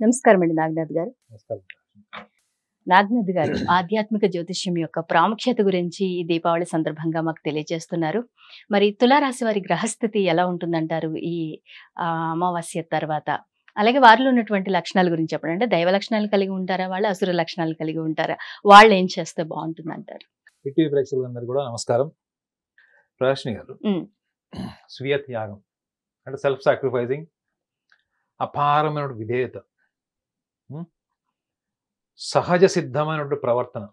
నమస్కారం అండి నాగనాథ్ గారు. నమస్కారం. నాగనాథ్ గారు ఆధ్యాత్మిక జ్యోతిష్యం యొక్క ప్రాముఖ్యత గురించి ఈ దీపావళి సందర్భంగా మాకు తెలియజేస్తున్నారు. మరి తులారాశి వారి గ్రహస్థితి ఎలా ఉంటుందంటారు ఈ అమావాస్య తర్వాత? అలాగే వారిలో ఉన్నటువంటి లక్షణాల గురించి చెప్పండి. అంటే దైవ లక్షణాలు కలిగి ఉంటారా, వాళ్ళు అసుర లక్షణాలు కలిగి ఉంటారా, వాళ్ళు ఏం చేస్తే బాగుంటుందంటారు? టీవీ ప్రేక్షకులందరికీ కూడా నమస్కారం. ప్రకాష్ని గారు, స్వీయ త్యాగం అంటే సెల్ఫ్ సాక్రిఫైజింగ్, అపారమైన విధేయత, సహజ సిద్ధమైనటువంటి ప్రవర్తన,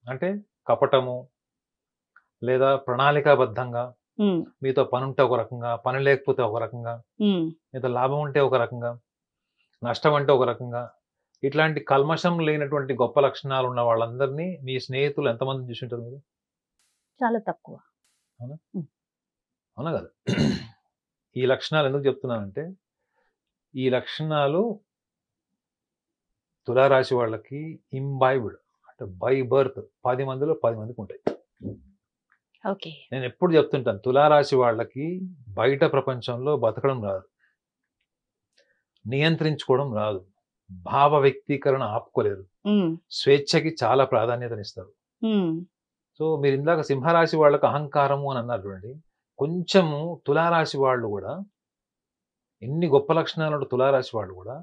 అంటే కపటము లేదా ప్రణాళికాబద్ధంగా మీతో పని ఉంటే ఒక రకంగా, పని లేకపోతే ఒక రకంగా, మీతో లాభం ఉంటే ఒక రకంగా, నష్టం అంటే ఒక రకంగా, ఇట్లాంటి కల్మషం లేనటువంటి గొప్ప లక్షణాలు ఉన్న వాళ్ళందరినీ మీ స్నేహితులు ఎంతమంది చూసింటారు మీరు? చాలా తక్కువ. అవునా? అవునా కదా? ఈ లక్షణాలు ఎందుకు చెప్తున్నానంటే, ఈ లక్షణాలు తులారాశి వాళ్ళకి ఇంబైబ్డ్ అంటే బై బర్త్ 10 మందిలో 10 మందికి ఉంటాయి. ఓకే. నేను ఎప్పుడు చెప్తుంటాను, తులారాశి వాళ్ళకి బయట ప్రపంచంలో బతకడం రాదు, నియంత్రించుకోవడం రాదు, భావ వ్యక్తీకరణ ఆపుకోలేరు, స్వేచ్ఛకి చాలా ప్రాధాన్యతనిస్తారు. సో మీరు ఇందాక సింహరాశి వాళ్ళకి అహంకారము అని అన్నారు చూడండి, కొంచెము తులారాశి వాళ్ళు కూడా, ఎన్ని గొప్ప లక్షణాలు తులారాశి వాళ్ళు కూడా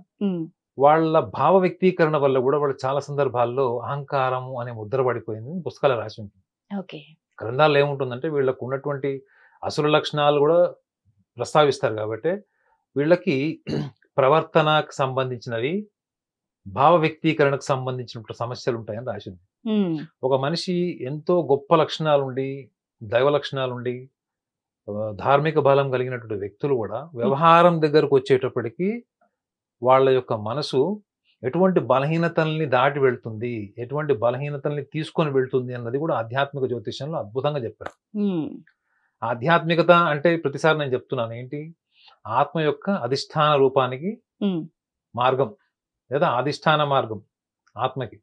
వాళ్ళ భావ వ్యక్తీకరణ వల్ల కూడా వాళ్ళు చాలా సందర్భాల్లో అహంకారము అనే ముద్ర పడిపోయింది పుస్తకాల రాసి ఉంటుంది. ఓకే. గ్రంథాల్లో ఏముంటుందంటే వీళ్ళకు ఉన్నటువంటి అసుర లక్షణాలు కూడా ప్రస్తావిస్తారు. కాబట్టి వీళ్ళకి ప్రవర్తనకు సంబంధించినవి, భావ వ్యక్తీకరణకు సంబంధించినటువంటి సమస్యలు ఉంటాయని రాసింది. ఒక మనిషి ఎంతో గొప్ప లక్షణాలుండి, దైవ లక్షణాలుండి, ధార్మిక బలం కలిగినటువంటి వ్యక్తులు కూడా వ్యవహారం దగ్గరకు వచ్చేటప్పటికి వాళ్ళ యొక్క మనసు ఎటువంటి బలహీనతల్ని దాటి వెళ్తుంది, ఎటువంటి బలహీనతల్ని తీసుకొని వెళ్తుంది అన్నది కూడా ఆధ్యాత్మిక జ్యోతిష్యంలో అద్భుతంగా చెప్పారు. ఆధ్యాత్మికత అంటే ప్రతిసారి నేను చెప్తున్నాను ఏంటి, ఆత్మ యొక్క అధిష్టాన రూపానికి మార్గం లేదా అధిష్టాన మార్గం ఆత్మకి.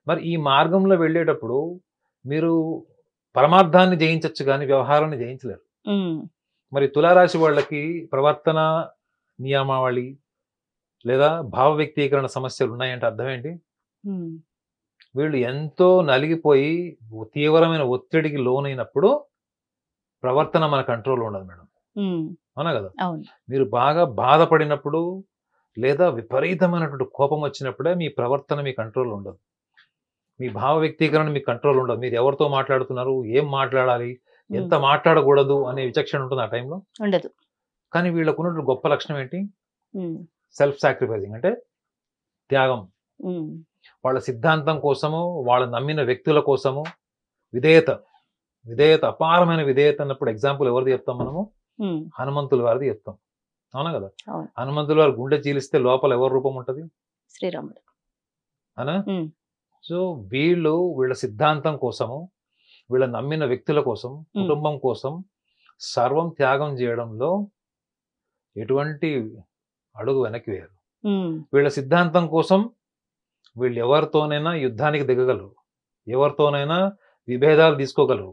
మరి ఈ మార్గంలో వెళ్ళేటప్పుడు మీరు పరమార్థాన్ని జయించవచ్చు కానీ వ్యవహారాన్ని జయించలేరు. మరి తులారాశి వాళ్ళకి ప్రవర్తన నియమావళి లేదా భావ వ్యక్తీకరణ సమస్యలు ఉన్నాయంటే అర్థం ఏంటి? వీళ్ళు ఎంతో నలిగిపోయి తీవ్రమైన ఒత్తిడికి లోనైనప్పుడు ప్రవర్తన మన కంట్రోల్ ఉండదు మేడం. అవునా కదా? మీరు బాగా బాధపడినప్పుడు లేదా విపరీతమైనటువంటి కోపం వచ్చినప్పుడే మీ ప్రవర్తన మీ కంట్రోల్ ఉండదు, మీ భావ వ్యక్తీకరణ మీ కంట్రోల్ ఉండదు. మీరు ఎవరితో మాట్లాడుతున్నారు, ఏం మాట్లాడాలి, ఎంత మాట్లాడకూడదు అనే విచక్షణ ఉంటుంది ఆ టైంలో ఉండదు. కానీ వీళ్ళకు ఉన్నటువంటి గొప్ప లక్షణం ఏంటి? సెల్ఫ్ సాక్రిఫైజింగ్ అంటే త్యాగం. వాళ్ళ సిద్ధాంతం కోసము, వాళ్ళ నమ్మిన వ్యక్తుల కోసము విధేయత, అపారమైన విధేయత అన్నప్పుడు ఎగ్జాంపుల్ ఎవరిది చెప్తాం మనము? హనుమంతుల వారిది చెప్తాం. అవునా కదా? హనుమంతుల వారి గుండె చీలిస్తే లోపల ఎవరి రూపం ఉంటది? శ్రీరాముడు. అనా? సో వీళ్ళ సిద్ధాంతం కోసము, వీళ్ళ నమ్మిన వ్యక్తుల కోసం, కుటుంబం కోసం సర్వం త్యాగం చేయడంలో ఎటువంటి అడుగు వెనక్కి వేయరు. వీళ్ళ సిద్ధాంతం కోసం వీళ్ళు ఎవరితోనైనా యుద్ధానికి దిగగలరు, ఎవరితోనైనా విభేదాలు తీసుకోగలరు.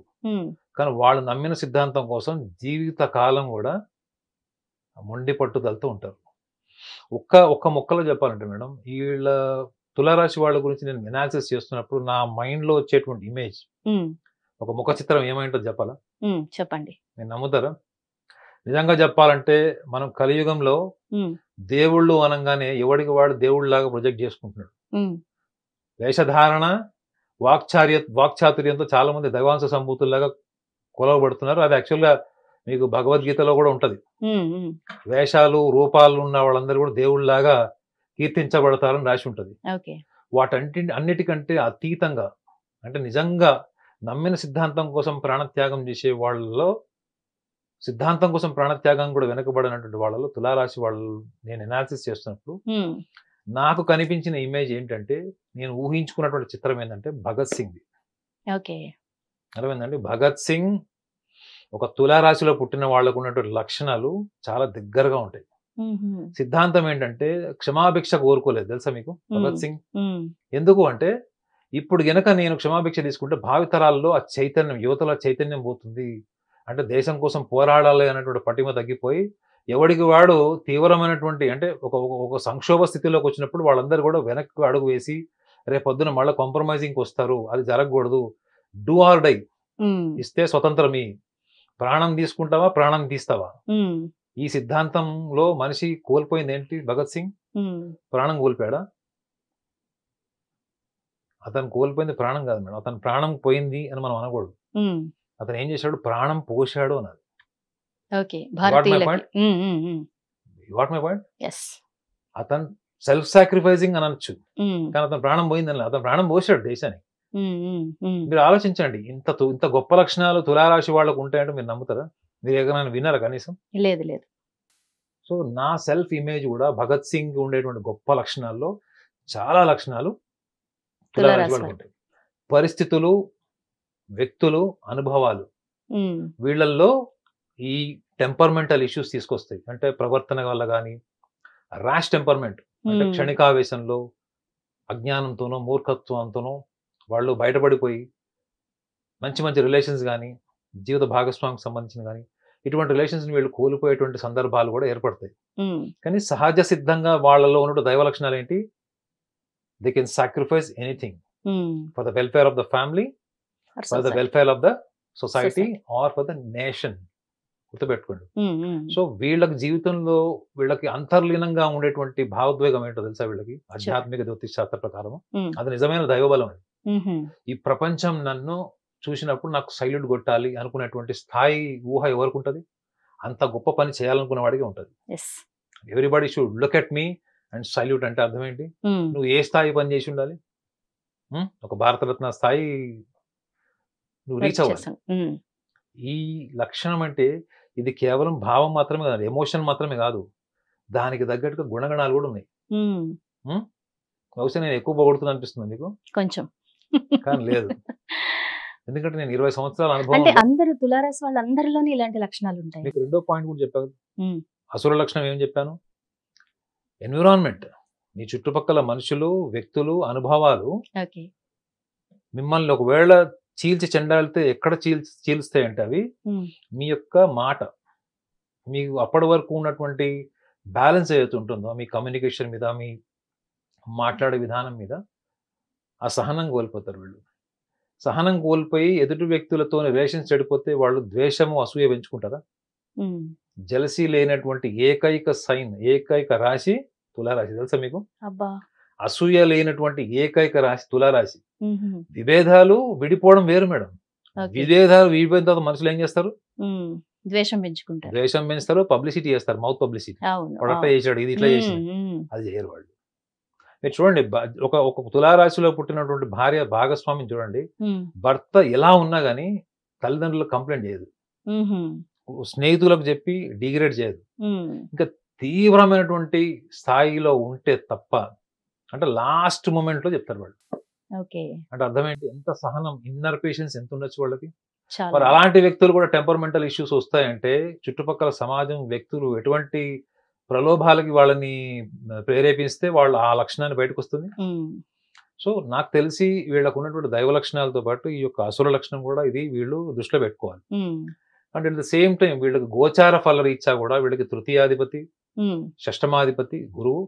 కానీ వాళ్ళు నమ్మిన సిద్ధాంతం కోసం జీవిత కాలం కూడా మొండి పట్టుదలతో ఉంటారు. ఒక్క మొక్కలో చెప్పాలంటే మేడం, వీళ్ళ తులారాశి వాళ్ళ గురించి నేను ఎనాలిసిస్ చేస్తున్నప్పుడు నా మైండ్ లో వచ్చేటువంటి ఇమేజ్, ఒక ముఖ చిత్రం ఏమైందో చెప్పాలా? చెప్పండి. నేను నమ్ముతారా? నిజంగా చెప్పాలంటే మనం కలియుగంలో దేవుళ్ళు అనగానే ఎవడికి వాడు దేవుళ్ళలాగా ప్రొజెక్ట్ చేసుకుంటున్నాడు. వేషధారణ, వాక్చాతుర్యంతో చాలా మంది దైవాంశ సంభూతుల్లాగా కొలవబడుతున్నారు. అది యాక్చువల్గా మీకు భగవద్గీతలో కూడా ఉంటది. వేషాలు రూపాలు ఉన్న వాళ్ళందరూ కూడా దేవుళ్ళలాగా కీర్తించబడతారని రాసి ఉంటది. అన్నిటికంటే అతీతంగా, అంటే నిజంగా నమ్మిన సిద్ధాంతం కోసం ప్రాణత్యాగం చేసే వాళ్ళలో, సిద్ధాంతం కోసం ప్రాణత్యాగం కూడా వెనకబడినటువంటి వాళ్ళలో తులారాశి వాళ్ళు నేను ఎనాలిసిస్ చేస్తున్నప్పుడు నాకు కనిపించిన ఇమేజ్ ఏంటంటే, నేను ఊహించుకున్నటువంటి చిత్రం ఏంటంటే భగత్ సింగ్. అర్థమైందండి? భగత్ సింగ్ ఒక తులారాశిలో పుట్టిన వాళ్ళకు ఉన్నటువంటి లక్షణాలు చాలా దగ్గరగా ఉంటాయి. సిద్ధాంతం ఏంటంటే క్షమాభిక్ష కోరుకోలేదు, తెలుసా మీకు భగత్ సింగ్? ఎందుకు అంటే ఇప్పుడు గనక నేను క్షమాభిక్ష తీసుకుంటే భావితరాల్లో ఆ చైతన్యం, యువతలో చైతన్యం పోతుంది, అంటే దేశం కోసం పోరాడాలి అనేటువంటి పటిమ తగ్గిపోయి ఎవడికి వాడు తీవ్రమైనటువంటి అంటే ఒక సంక్షోభ స్థితిలోకి వచ్చినప్పుడు వాళ్ళందరూ కూడా వెనక్కి అడుగు వేసి రేపొద్దున మళ్ళీ కాంప్రమైజింగ్కి వస్తారు, అది జరగకూడదు, డూ ఆర్ డై, ఇస్తే స్వతంత్రమి, ప్రాణం తీసుకుంటావా ప్రాణం తీస్తావా. ఈ సిద్ధాంతంలో మనిషి కోల్పోయింది ఏంటి? భగత్ సింగ్ ప్రాణం కోల్పోయాడా? అతను కోల్పోయింది ప్రాణం కాదు మేడం, అతను ప్రాణం పోయింది అని మనం అనకూడదు. అతను ఏం చేశాడు? ప్రాణం పోశాడు అన్నది. What my point? అతను సెల్ఫ్ సాక్రిఫైజింగ్ అనొచ్చు, కానీ అతను ప్రాణం పోయిందని, అతను ప్రాణం పోసాడు దేశానికి. మీరు ఆలోచించండి, ఇంత గొప్ప లక్షణాలు తులారాశి వాళ్ళకు ఉంటాయంటే మీరు నమ్ముతారా? మీరు ఏమైనా విన్నారా కనీసం? లేదు లేదు. సో నా సెల్ఫ్ ఇమేజ్ కూడా భగత్ సింగ్ ఉండేటువంటి గొప్ప లక్షణాల్లో చాలా లక్షణాలు తులారాశి వాళ్ళకు ఉంటాయి. పరిస్థితులు, వ్యక్తులు, అనుభవాలు వీళ్ళల్లో ఈ టెంపర్మెంటల్ ఇష్యూస్ తీసుకొస్తాయి. అంటే ప్రవర్తన వల్ల కానీ, ర్యాష్ టెంపర్మెంట్ అంటే క్షణికావేశంలో అజ్ఞానంతోనో మూర్ఖత్వంతోనో వాళ్ళు బయటపడిపోయి మంచి మంచి రిలేషన్స్ కానీ, జీవిత భాగస్వామికి సంబంధించిన కానీ ఇటువంటి రిలేషన్స్ వీళ్ళు కోల్పోయేటువంటి సందర్భాలు కూడా ఏర్పడతాయి. కానీ సహజ సిద్ధంగా వాళ్ళలో ఉన్న దైవ లక్షణాలు ఏంటి? They can sacrifice anything for the welfare of the family, for the welfare of the society or for the nation. గుర్తుపెట్టుకోండి. సో వీళ్ళకి జీవితంలో వీళ్ళకి అంతర్లీనంగా ఉండేటువంటి భావోద్వేగం ఏంటో తెలుసా? వీళ్ళకి ఆధ్యాత్మిక జ్యోతిష్ శాస్త్ర ప్రకారం అది నిజమైన దైవబలం అండి. ఈ ప్రపంచం నన్ను చూసినప్పుడు నాకు సైల్యూట్ కొట్టాలి అనుకునేటువంటి స్థాయి ఊహ ఎవరికి ఉంటుంది? అంత గొప్ప పని చేయాలనుకునే వాడికి ఉంటుంది. Everybody should look at me and salute అంటే అర్థం ఏంటి? నువ్వు ఏ స్థాయి పని చేసి ఉండాలి? ఒక భారతరత్న స్థాయి నువ్వు రీచ్ అవ్వాలి. ఈ లక్షణం అంటే ఇది కేవలం భావం మాత్రమే కాదు, ఎమోషన్ మాత్రమే కాదు, దానికి తగ్గట్టుగా గుణగణాలు కూడా ఉన్నాయి. బహుశా నేను ఎక్కువ పొగడుతున్నా అనిపిస్తుంది మీకు కొంచెం, కానీ లేదు, ఎందుకంటే నేను 20 సంవత్సరాల అనుభవం. అంటే అందరూ తులారాశి వాళ్ళందరిలోనే ఇలాంటి లక్షణాలు ఉంటాయి. మీకు రెండో పాయింట్ కూడా చెప్పాను, అసుర లక్షణం ఏం చెప్పాను? ఎన్విరాన్మెంట్, మీ చుట్టుపక్కల మనుషులు, వ్యక్తులు, అనుభవాలు మిమ్మల్ని ఒకవేళ చీల్చి చెండాలితే ఎక్కడ చీల్స్తాయంటే అవి మీ యొక్క మాట, మీకు అప్పటి వరకు ఉన్నటువంటి బ్యాలెన్స్ ఏదైతే ఉంటుందో మీ కమ్యూనికేషన్ మీద, మీ మాట్లాడే విధానం మీద ఆ సహనం కోల్పోతారు వీళ్ళు. సహనం కోల్పోయి ఎదుటి వ్యక్తులతో రిలేషన్స్ చెడిపోతే వాళ్ళు ద్వేషము, అసూయ పెంచుకుంటారా? జలసీ లేనటువంటి ఏకైక సైన్, ఏకైక రాశి తులారాశి. తెలుసా మీకు? అసూయ లేనటువంటి ఏకైక రాశి తులారాశి. విభేదాలు విడిపోవడం వేరు మేడం. విభేదాలు విడిపోయిన తర్వాత మనుషులు ఏం చేస్తారు? ద్వేషం పెంచుకుంటారు, ద్వేషం పెంచుతారు, పబ్లిసిటీ చేస్తారు, మౌత్ పబ్లిసిటీ. వాడు అట్లా చేశాడు, ఇది ఇట్లా చేసాడు, అది చేయరు వాళ్ళు. మీరు చూడండి, ఒక తులారాశిలో పుట్టినటువంటి భార్య భాగస్వామిని చూడండి, భర్త ఎలా ఉన్నా గానీ తల్లిదండ్రులకు కంప్లైంట్ చేయదు, స్నేహితులకు చెప్పి డిగ్రేడ్ చేయదు. ఇంకా తీవ్రమైనటువంటి స్థాయిలో ఉంటే తప్ప, అంటే లాస్ట్ మూమెంట్ లో చెప్తారు వాళ్ళు. అంటే అర్థం ఏంటి? ఎంత సహనం, ఇన్నర్ పేషెన్స్ ఎంత ఉండొచ్చు వాళ్ళకి. మరి అలాంటి వ్యక్తులు కూడా టెంపర్మెంటల్ ఇష్యూస్ వస్తాయంటే చుట్టుపక్కల సమాజం, వ్యక్తులు ఎటువంటి ప్రలోభాలకి వాళ్ళని ప్రేరేపిస్తే వాళ్ళు ఆ లక్షణాన్ని బయటకు వస్తుంది. సో నాకు తెలిసి వీళ్ళకు ఉన్నటువంటి దైవ లక్షణాలతో పాటు ఈ యొక్క అసుర లక్షణం కూడా ఇది వీళ్ళు దృష్టిలో పెట్టుకోవాలి. అంటే అట్ ద సేమ్ టైం వీళ్ళకి గోచార ఫల రీత్యా కూడా వీళ్ళకి తృతీయాధిపతి, షష్టమాధిపతి గురువు,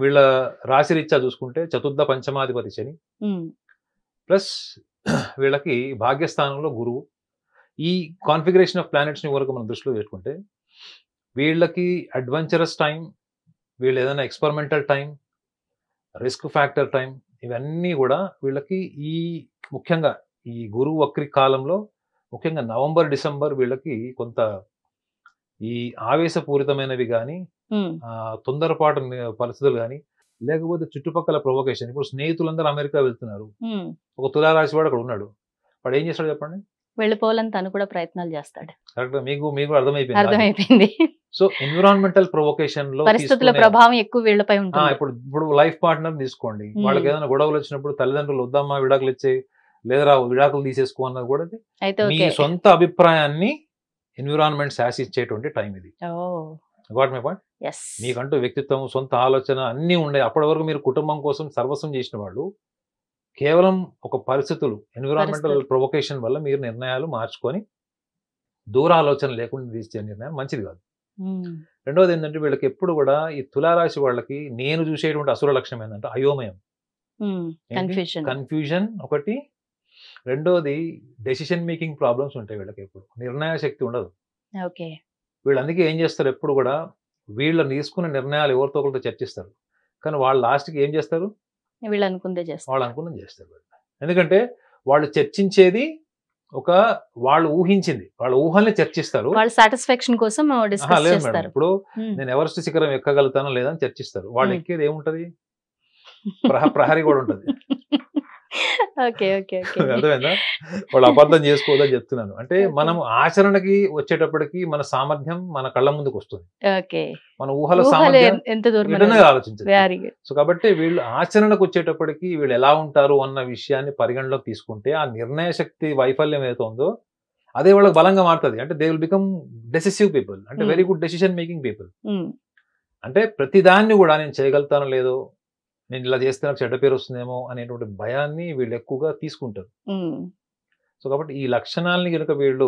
వీళ్ళ రాశి రీత్యా చూసుకుంటే చతుర్థ పంచమాధిపతి శని, ప్లస్ వీళ్ళకి భాగ్యస్థానంలో గురువు. ఈ కాన్ఫిగరేషన్ ఆఫ్ ప్లానెట్స్ ని వరకు మనం దృష్టిలో పెట్టుకుంటే వీళ్ళకి అడ్వెంచరస్ టైం, వీళ్ళు ఏదైనా experimental time, risk factor time, ఇవన్నీ కూడా వీళ్ళకి ఈ ముఖ్యంగా ఈ గురువు వక్రి కాలంలో ముఖ్యంగా నవంబర్, డిసెంబర్ వీళ్ళకి కొంత ఈ ఆవేశపూరితమైనవి కానీ, తొందరపాటు పరిస్థితులు కానీ, లేకపోతే చుట్టుపక్కల ప్రొవొకేషన్. ఇప్పుడు స్నేహితులందరూ అమెరికా వెళ్తున్నారు, ఒక తులారాశి వాడు అక్కడ ఉన్నాడు, వాడు ఏం చేస్తాడు చెప్పండి? వెళ్ళిపోవాలని తను కూడా ప్రయత్నాలు చేస్తాడు. కరెక్ట్, మీకు అర్థమైపోయింది. సో ఎన్విరాన్మెంటల్ ప్రొవొకేషన్ లో పరిస్థితుల ప్రభావం ఎక్కువ వీళ్ళపై ఉంటుంది. ఇప్పుడు లైఫ్ పార్ట్నర్ తీసుకోండి, వాళ్ళకి ఏదైనా గొడవలు వచ్చినప్పుడు తల్లిదండ్రులు వద్దమ్మా విడాకులు ఇచ్చే, లేదరా విడాకులు తీసేసుకో అన్నది కూడా మీ సొంత అభిప్రాయాన్ని ఎన్విరాన్మెంట్ శాసించేటువంటి టైం ఇది. Got my point? మీకంటూ వ్యక్తిత్వం, సొంత ఆలోచన అన్నీ ఉండే. అప్పటి వరకు మీరు కుటుంబం కోసం సర్వస్వం చేసిన వాళ్ళు కేవలం ఒక పరిస్థితులు, ఎన్విరాన్మెంటల్ ప్రొవొకేషన్ వల్ల మీరు నిర్ణయాలు మార్చుకొని దూర ఆలోచన లేకుండా తీసే నిర్ణయం మంచిది కాదు. రెండోది ఏంటంటే వీళ్ళకి ఎప్పుడు కూడా ఈ తులారాశి వాళ్ళకి నేను చూసేటువంటి అసుర లక్షణం ఏంటంటే అయోమయం, కన్ఫ్యూజన్ ఒకటి. రెండోది డెసిషన్ మేకింగ్ ప్రాబ్లమ్స్ ఉంటాయి వీళ్ళకి, ఎప్పుడు నిర్ణయ శక్తి ఉండదు. వీళ్ళు అందుకే ఏం చేస్తారు, ఎప్పుడు కూడా వీళ్ళు తీసుకున్న నిర్ణయాలు ఎవరితో ఒకరితో చర్చిస్తారు, కానీ వాళ్ళు లాస్ట్కి ఏం చేస్తారు, వాళ్ళు అనుకున్నది చేస్తారు. ఎందుకంటే వాళ్ళు చర్చించేది వాళ్ళు ఊహించింది, వాళ్ళ ఊహల్ని చర్చిస్తారు, వాళ్ళ సాటిస్ఫాక్షన్ కోసం లేదు మేడం. ఇప్పుడు నేను ఎవరెస్ట్ శిఖరం ఎక్కగలుగుతానో లేదని చర్చిస్తారు. వాళ్ళు ఎక్కేది ఏముంటది, ప్రహరీ కూడా ఉంటది. అర్థమైందా? వాళ్ళు అబద్ధం చేసుకోవద్దని చెప్తున్నాను. అంటే మనం ఆచరణకి వచ్చేటప్పటికి మన సామర్థ్యం మన కళ్ళ ముందుకు వస్తుంది, మన ఊహల సామర్థ్యం ఆలోచించాలి. సో కాబట్టి వీళ్ళు ఆచరణకు వచ్చేటప్పటికి వీళ్ళు ఎలా ఉంటారు అన్న విషయాన్ని పరిగణలోకి తీసుకుంటే ఆ నిర్ణయ శక్తి వైఫల్యం ఏదైతే ఉందో అదే వాళ్ళకి బలంగా మారుతుంది. అంటే they will become decisive people, అంటే very good decision making people. అంటే ప్రతిదాన్ని కూడా నేను చేయగలుగుతానో లేదో, నేను ఇలా చేస్తే నాకు చెడ్డ పేరు వస్తుందేమో అనేటువంటి భయాన్ని వీళ్ళు ఎక్కువగా తీసుకుంటారు. సో కాబట్టి ఈ లక్షణాలని కనుక వీళ్ళు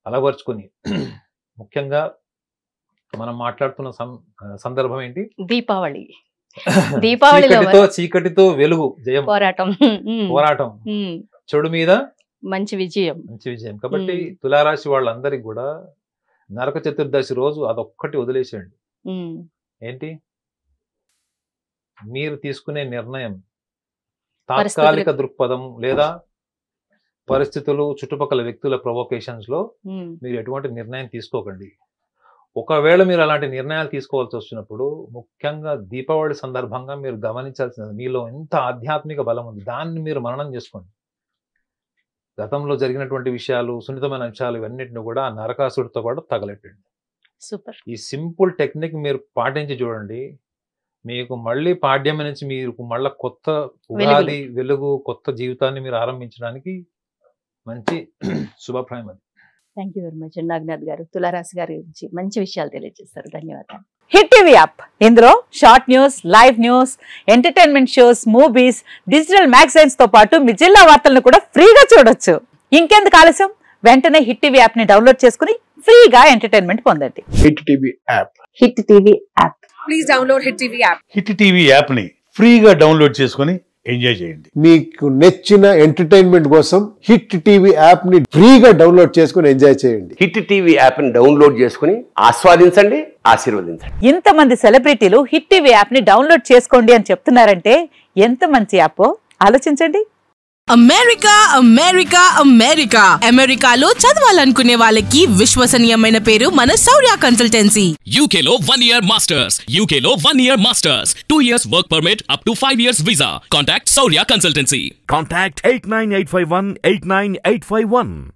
అలవర్చుకొని, ముఖ్యంగా మనం మాట్లాడుతున్న సందర్భం ఏంటి, దీపావళి. చీకటితో వెలుగు జయం, పోరాటం, చెడు మీద మంచి విజయం. కాబట్టి తులారాశి వాళ్ళందరికీ కూడా నరక చతుర్దశి రోజు అదొక్కటి వదిలేసేయండి. ఏంటి, మీరు తీసుకునే నిర్ణయం తాత్కాలిక దృక్పథం లేదా పరిస్థితులు, చుట్టుపక్కల వ్యక్తుల ప్రొవోకేషన్స్ లో మీరు ఎటువంటి నిర్ణయం తీసుకోకండి. ఒకవేళ మీరు అలాంటి నిర్ణయాలు తీసుకోవాల్సి వచ్చినప్పుడు ముఖ్యంగా దీపావళి సందర్భంగా మీరు గమనించాల్సినది, మీలో ఎంత ఆధ్యాత్మిక బలం ఉంది దాన్ని మీరు మననం చేసుకోండి. గతంలో జరిగినటువంటి విషయాలు, సున్నితమైన అంశాలు ఇవన్నిటిని కూడా ఆ నరకాసుడితో కూడా తగలెట్టండి. సూపర్. ఈ సింపుల్ టెక్నిక్ మీరు పాటించి చూడండి, మీకు మళ్ళీ పాడ్యం నుంచి మీరు మళ్ళీ కొత్త ఉగాది వెలుగు, కొత్త జీవితాన్ని మీరు ఆరంభించడానికి మంచి శుభప్రాయం అది. Thank you very much Naganath గారు. తులారాశి గారి గురించి మంచి విషయాలు తెలియజేస్తారు. ధన్యవాదాలు. హిట్ టీవీ యాప్, ఇందులో short news, live news, entertainment shows, movies, digital magazines తో పాటు మీ జిల్లా వార్తలను కూడా ఫ్రీగా చూడొచ్చు. ఇంకెందుకు ఆలస్యం, వెంటనే హిట్ టీవీ యాప్ ని డౌన్లోడ్ చేసుకుని ఫ్రీగా ఎంటర్టైన్మెంట్ పొందండి. Hit TV app. Hit TV app. Please download hit TV app. Hit TV app ని ఫ్రీగా డౌన్లోడ్ చేసుకుని ఎంజాయ్ చేయండి. మీకు నచ్చిన ఎంటర్టైన్మెంట్ కోసం హిట్ టీవీ యాప్ ని ఫ్రీగా డౌన్లోడ్ చేసుకుని ఎంజాయ్ చేయండి. హిట్ టీవీ యాప్ ని డౌన్లోడ్ చేసుకుని ఆస్వాదించండి, ఆశీర్వదించండి. ఇంతమంది సెలబ్రిటీలు హిట్ టీవీ యాప్ ని డౌన్లోడ్ చేసుకోండి అని చెప్తున్నారంటే ఎంత మంచి యాప్ ఆలోచించండి. అమెరికా అమెరికా అమెరికా అమెరికాలో చదవాలనుకునే వాళ్ళకి విశ్వసనీయమైన పేరు మన శౌర్య కన్సల్టెన్సీ. UK లో 1 year masters, UK లో 1 year masters, 2 years work permit up to 5 years visa. Contact Shaurya Consultancy. Contact 89851 89851.